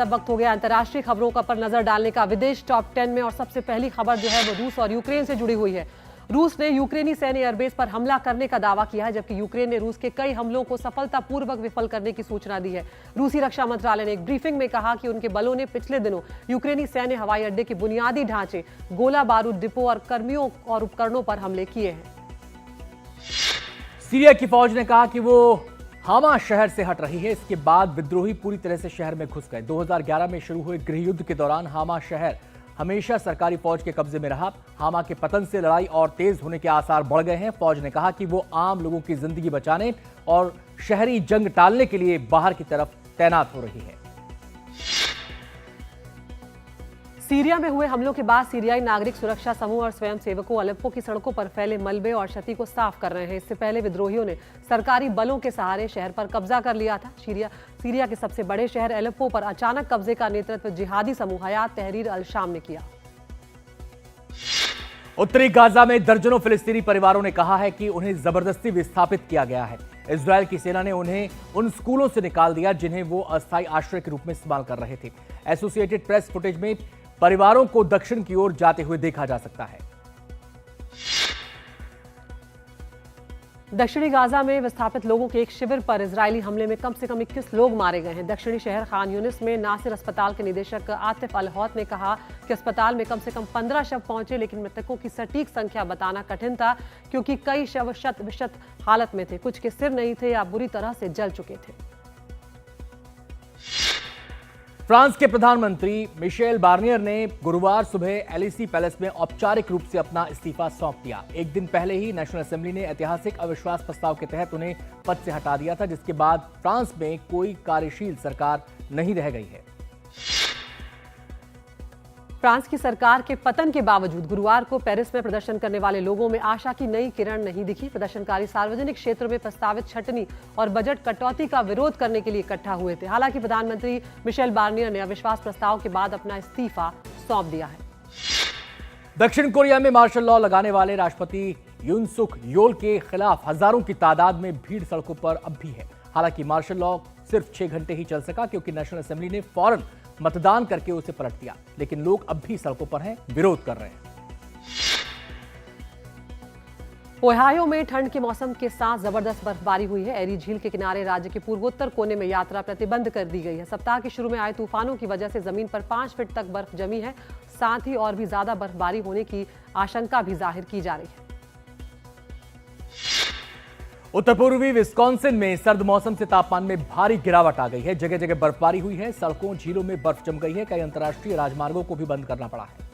अब वक्त हो गया अंतर्राष्ट्रीय खबरों का पर नजर डालने का। विदेश टॉप 10 में और सबसे पहली खबर जो है वो रूस और यूक्रेन से जुड़ी हुई है। रूस ने यूक्रेनी सैन्य एयरबेस पर हमला करने का दावा किया है, जबकि यूक्रेन ने रूस के कई हमलों को सफलतापूर्वक विफल करने की सूचना दी है। रूसी रक्षा मंत्रालय ने एक ब्रीफिंग में कहा कि उनके बलों ने पिछले दिनों यूक्रेनी सैन्य हवाई अड्डे के बुनियादी ढांचे, गोला बारूद डिपो और कर्मियों और उपकरणों पर हमले किए हैं। सीरिया की फौज ने कहा कि वो हामा शहर से हट रही है। इसके बाद विद्रोही पूरी तरह से शहर में घुस गए। 2011 में शुरू हुए गृह युद्ध के दौरान हामा शहर हमेशा सरकारी फौज के कब्जे में रहा। हामा के पतन से लड़ाई और तेज होने के आसार बढ़ गए हैं। फौज ने कहा कि वो आम लोगों की जिंदगी बचाने और शहरी जंग टालने के लिए बाहर की तरफ तैनात हो रही है। सीरिया में हुए हमलों के बाद सीरियाई नागरिक सुरक्षा समूह और स्वयंसेवकों अलेप्पो की सड़कों पर फैले मलबे और क्षति को साफ कर रहे हैं। इससे पहले विद्रोहियों ने सरकारी बलों के सहारे शहर पर कब्जा कर लिया था। सीरिया के सबसे बड़े शहर अलेप्पो पर अचानक कब्जे का नेतृत्व जिहादी समूह हयात तहरीर अल शाम ने किया। उत्तरी गाजा में दर्जनों फिलिस्तीनी परिवारों ने कहा है कि उन्हें जबरदस्ती विस्थापित किया गया है। इजरायल की सेना ने उन्हें उन स्कूलों से निकाल दिया जिन्हें वो अस्थायी आश्रय के रूप में इस्तेमाल कर रहे थे। एसोसिएटेड प्रेस फुटेज में परिवारों को दक्षिण की ओर जाते हुए देखा जा सकता है। दक्षिणी गाजा में विस्थापित लोगों के एक शिविर पर इजरायली हमले में कम से कम 21 लोग मारे गए हैं। दक्षिणी शहर खान यूनिस में नासिर अस्पताल के निदेशक आतिफ अल हौत ने कहा कि अस्पताल में कम से कम 15 शव पहुंचे, लेकिन मृतकों की सटीक संख्या बताना कठिन था क्योंकि कई शव शत विशत हालत में थे। कुछ के सिर नहीं थे या बुरी तरह से जल चुके थे। फ्रांस के प्रधानमंत्री मिशेल बार्नियर ने गुरुवार सुबह एलिसी पैलेस में औपचारिक रूप से अपना इस्तीफा सौंप दिया। एक दिन पहले ही नेशनल असेंबली ने ऐतिहासिक अविश्वास प्रस्ताव के तहत उन्हें पद से हटा दिया था, जिसके बाद फ्रांस में कोई कार्यशील सरकार नहीं रह गई है। फ्रांस की सरकार के पतन के बावजूद गुरुवार को पेरिस में प्रदर्शन करने वाले लोगों में आशा की नई किरण नहीं दिखी। प्रदर्शनकारी सार्वजनिक क्षेत्र में प्रस्तावित छंटनी और बजट कटौती का विरोध करने के लिए इकट्ठा हुए थे। हालांकि प्रधानमंत्री मिशेल बार्नियर ने अविश्वास प्रस्ताव के बाद अपना इस्तीफा सौंप दिया है। दक्षिण कोरिया में मार्शल लॉ लगाने वाले राष्ट्रपति यून सुक योल के खिलाफ हजारों की तादाद में भीड़ सड़कों पर अब भी है। हालांकि मार्शल लॉ सिर्फ 6 घंटे ही चल सका क्योंकि नेशनल असेंबली ने फौरन मतदान करके उसे पलट दिया, लेकिन लोग अब भी सड़कों पर हैं, विरोध कर रहे हैं। ओहायो में ठंड के मौसम के साथ जबरदस्त बर्फबारी हुई है। एरी झील के किनारे राज्य के पूर्वोत्तर कोने में यात्रा प्रतिबंध कर दी गई है। सप्ताह के शुरू में आए तूफानों की वजह से जमीन पर 5 फीट तक बर्फ जमी है। साथ ही और भी ज्यादा बर्फबारी होने की आशंका भी जाहिर की जा रही है। उत्तर पूर्वी विस्कॉन्सिन में सर्द मौसम से तापमान में भारी गिरावट आ गई है। जगह जगह बर्फबारी हुई है। सड़कों, झीलों में बर्फ जम गई है। कई अंतर्राष्ट्रीय राजमार्गों को भी बंद करना पड़ा है।